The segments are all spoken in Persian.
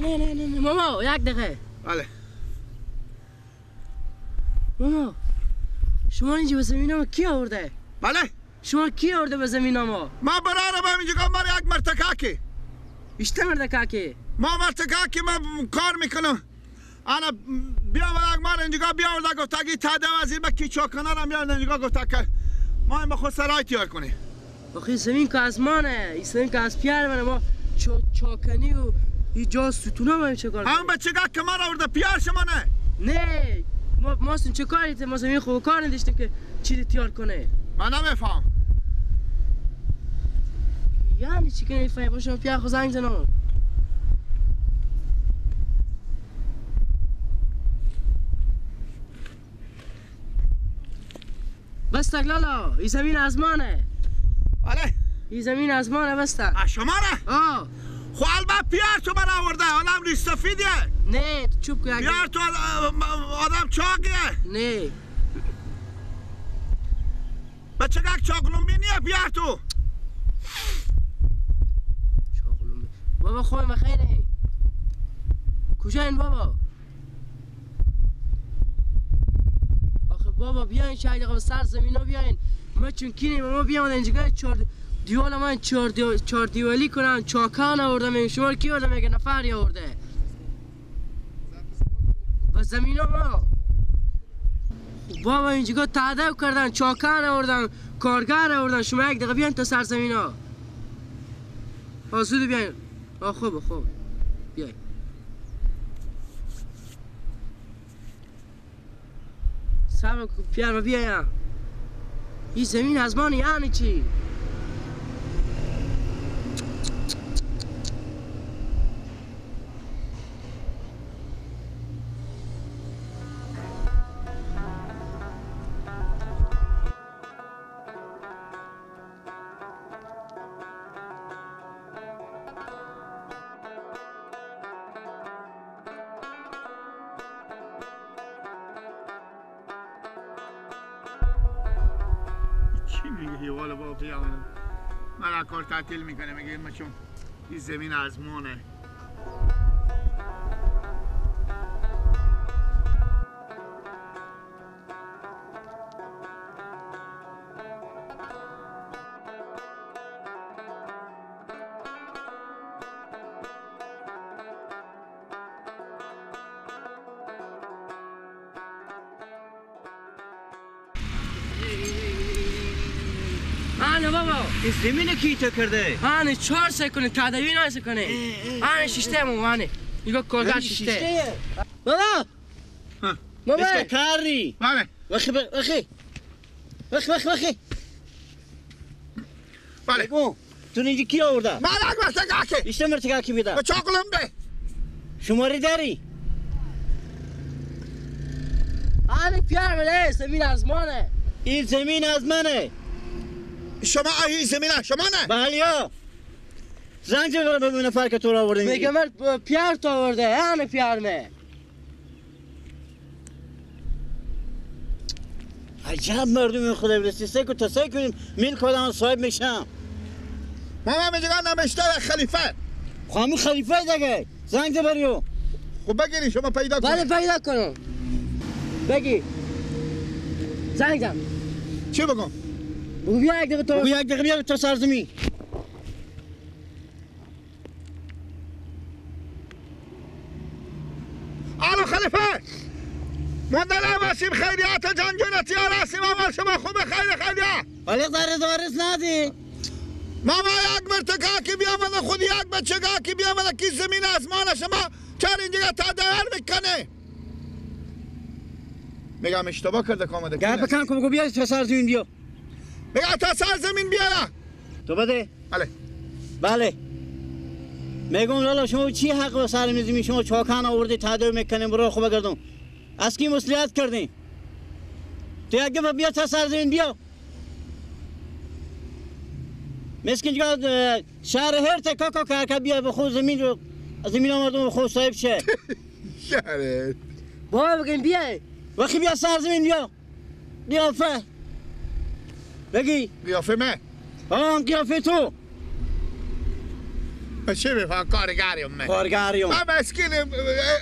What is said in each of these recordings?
نه ماما یک دقیقه. بله ماما شما اینجا به زمین ما کی آورده؟ بله شما کی آورده به زمین ما؟ ما برای با اینجا مار یک مرتکاکی اشته مرتکاکی؟ ما مرتکاکی من کار میکنم انا بیا یک مار اینجا بیا ورده گفت اگه تاده وزیر با کی چاکنه را بیا اینجا گفت که ما این خود سرای تیار کنیم. آخه زمین که از مانه، این زمین که از پیار منه. ما چاکنی و اینجا ستونه ما چه کار کنیم؟ همون بچه که ما را ورده پیار شما نه؟ نه ما چه کاری ده؟ ما زمین خوب کار نداشتیم که چی تیار کنه. من نمیفهم. یعنی چی که نمیفهمی؟ با شما پیار خود زنگ زنم. بس تک لالا این زمین از مانه. بله این زمین از مانه بس تک. شما را؟ آه خو البته پیار تو من آورده حالا هم ریش سفیدیه. نه تو چوب که پیار تو آدم چاقیه. نه بچه که چاقلومی نیه پیار تو. چاقلومی بابا خوی مخیره. کجا این بابا؟ آخه بابا بیاین شاید آقا سر زمین ها بیاین. ما چون کینیم ما بیاین اینجا دیوال من چهار دیوالی کنم چاکان آورده میگه شما کی آورده میگه نفری آورده و زمین ها ما بابا اینجا تعدیب کردن چاکان آوردن کارگر آوردن شما یک دقیقه بیاین تا سر زمین ها زود بیاین خوب بیاین صبر پیار ما بیاین این زمین از مانی یعنی چی؟ چی میگه والا بابا پیامونه من کار تعطیل میکنه میگه ما چون این زمین از مانه آنه بابا این زمین کی تو کرده؟ آنه 4 سکنه تدوی نایسه کنه آنه شیشته مو آنه نگاه کارگر شیشته بابا بابا اسکا کاری بله وخی بله بگو تو اینجا کی آورده؟ من یک مرتکاکی اشته مرتکاکی بیده به چاقلوم ده شماری داری؟ آنه پیار بله زمین از مانه این زمین از منه شما این زمین شما نه بله زنگ زن ببینه فرق تو را آورده میگه من پیار تو آورده همه پیار مه عجب مردم خدا برسی سه تا سه کنیم میل کدام صاحب میشم ما میگه نمیشته خلیفه خواهمی خلیفه دیگه زنگ ده بریو خب بگیری شما پیدا کنی بله پیدا کنم بگی زنگ زن چی بگم بگو بیا یک دقیقه تو بگو یک دقیقه بیا تو سرزمین الو خلیفه مندل واسیم خیریات جنجونتی راسیم اول شما خوب خیریه ولی زارس ندی ماما یک مرتکاکی بیامده خود یک بچگاکی بیامده کی زمین آسمان شما چرا اینجا تدایر میکنه میگم اشتباه کرده کامده گرد بکن کن بگو بیا تو سرزمین بیا میگم تا سرزمین بیاره تو بده بله بله میگم لالا شما چی حق و سر زمین شما چاکان آورده تدایر میکنیم برو خوب گردم از کی مسئولیت کردیم تو یک دفعه بیا تا سرزمین بیا مسکین جگاه شهر هر تکا کار که بیا به خود زمین رو زمین مردم به خود صاحب شه شهره بابا بگیم بیای وقتی بیا سرزمین بیا قیافه بگی قیافه من قیافه تو چه میفهم کارگریم من کارگریم من مسکین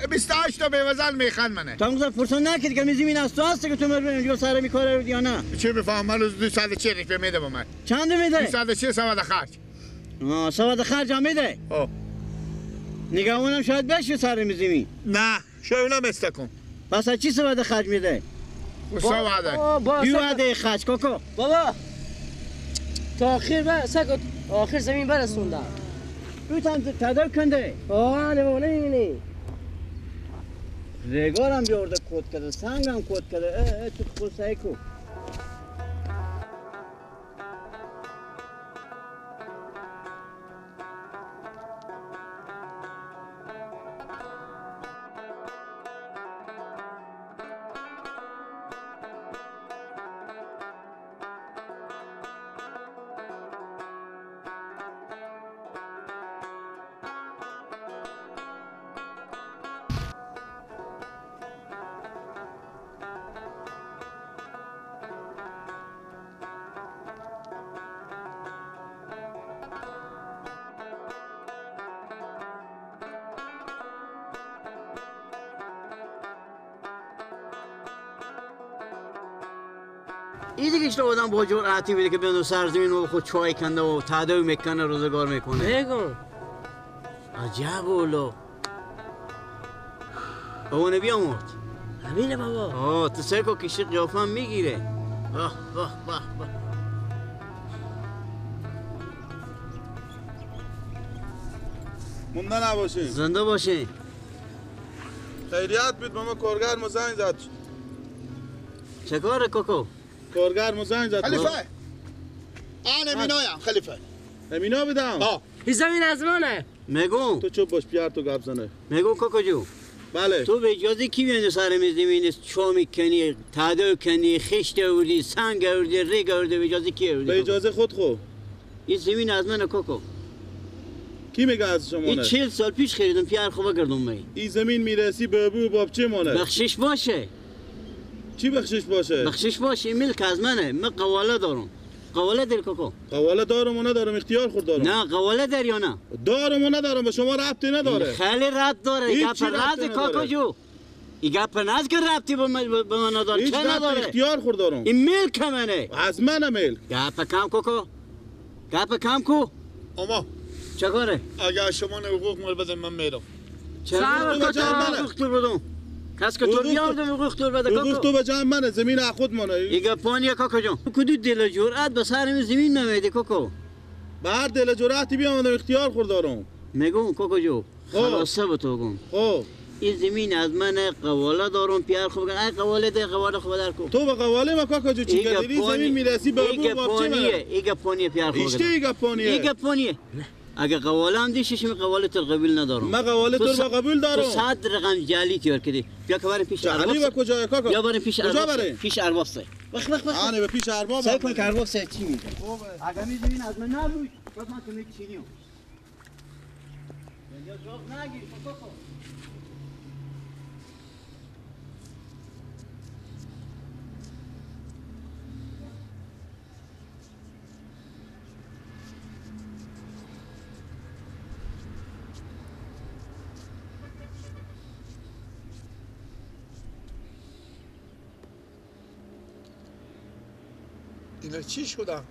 28 تا بیوزن میخوان منه تا اونجا فرصت نکردی که می زمین از تو هستی که تو اینجا سر میکاره یا نه چه میفهم من روز 240 روپیه میده به من چند میده 240 سواد خرج سواد خرج هم میده نگهونم شاید بشه سر میزمی نه شایونا مستکن پس از چی سواد خرج میده سواده بیواده خرج کوکو بابا تا آخر زمین برسونده تو تدار کنده نه بابا نمیبینی رگارم بیارده کود کرده سنگم کود کرده تو خود سعی کو این دیگه اشتباه آدم با جرأتی میده که بیان سرزمین و خود چای کنده و تداوی میکنه روزگار میکنه بگو عجب اولا اونه بیامورد همینه بابا تو سرکو کشی قیافه هم میگیره باه مونده نباشین زنده باشه خیریت بود ماما کارگر مزنگ زد چه کاره کوکو؟ کارگر مزنگ زد خلیفه آن امینایم خلیفه امینا بدم این زمین از منه میگو تو چوب باش پیار تو گپ زنه میگو کوکو جو بله تو به اجازه کی بیانی سر میزمین چو میکنی تداوی کنی خشت آوردی سنگ آوردی ریگ آوردی به اجازه کی آوردی به اجازه خود خو این زمین از منه کوکو کی میگه از شما این نه 40 سال پیش خریدم پیار خوبه کردم می این زمین میرسی به ابو بابچه مانه بخشش باشه چی بخشش باشه بخشش باشه این ملک از منه من قواله دارم قواله داری کوکو قواله دارم و ندارم اختیار خود دارم نه قواله داری یا نه دارم و ندارم به شما ربطی نداره خیلی ربط داره هیچ گپ چی ربطی راز نداره. کوکو جو این گپ ناز که ربطی به من نداره هیچ چه ربط نداره اختیار خود دارم این ملک منه از من ملک گپ کم کوکو گپ کم کو اما چه کاره اگر شما نه حقوق مال بدن من میرم چرا تو کوکو بجای منه. حقوق تو بدم کس که تو حقوق بیاردم حقوق تو بده حقوق کوکو تو به جمع منه زمین از خود مانه این گپانیه کوکو جان کدو دل جرأت به سر این زمین نمیده کوکو به هر دل جرأتی بیام اختیار خود دارم میگم کوکو جو خلاصه به تو گم خب این زمین از من قواله دارم پیار خوب ای قواله ده قواله خوب در کو تو به قواله ما کاکا جو چی کردی زمین میرسی به ابو بابچه منه ای گپانیه پیار خوب اشته ای گپانیه ای گپانیه اگه قواله هم دیشش می قواله تر قبول ندارم من قواله تو رو قبول تو دارم 100 رقم جعلی تیار کردی بیا که بریم پیش جعلی و کجا کاکا یا بریم پیش کجا ارباب بریم پیش ارباب سه وقت آنه به پیش ارباب سعی کن که ارباب سه چی میگه اگه می زمین از من نبود بعد من که می چینیو یا جواب نگیر کوکو اینا چی شدن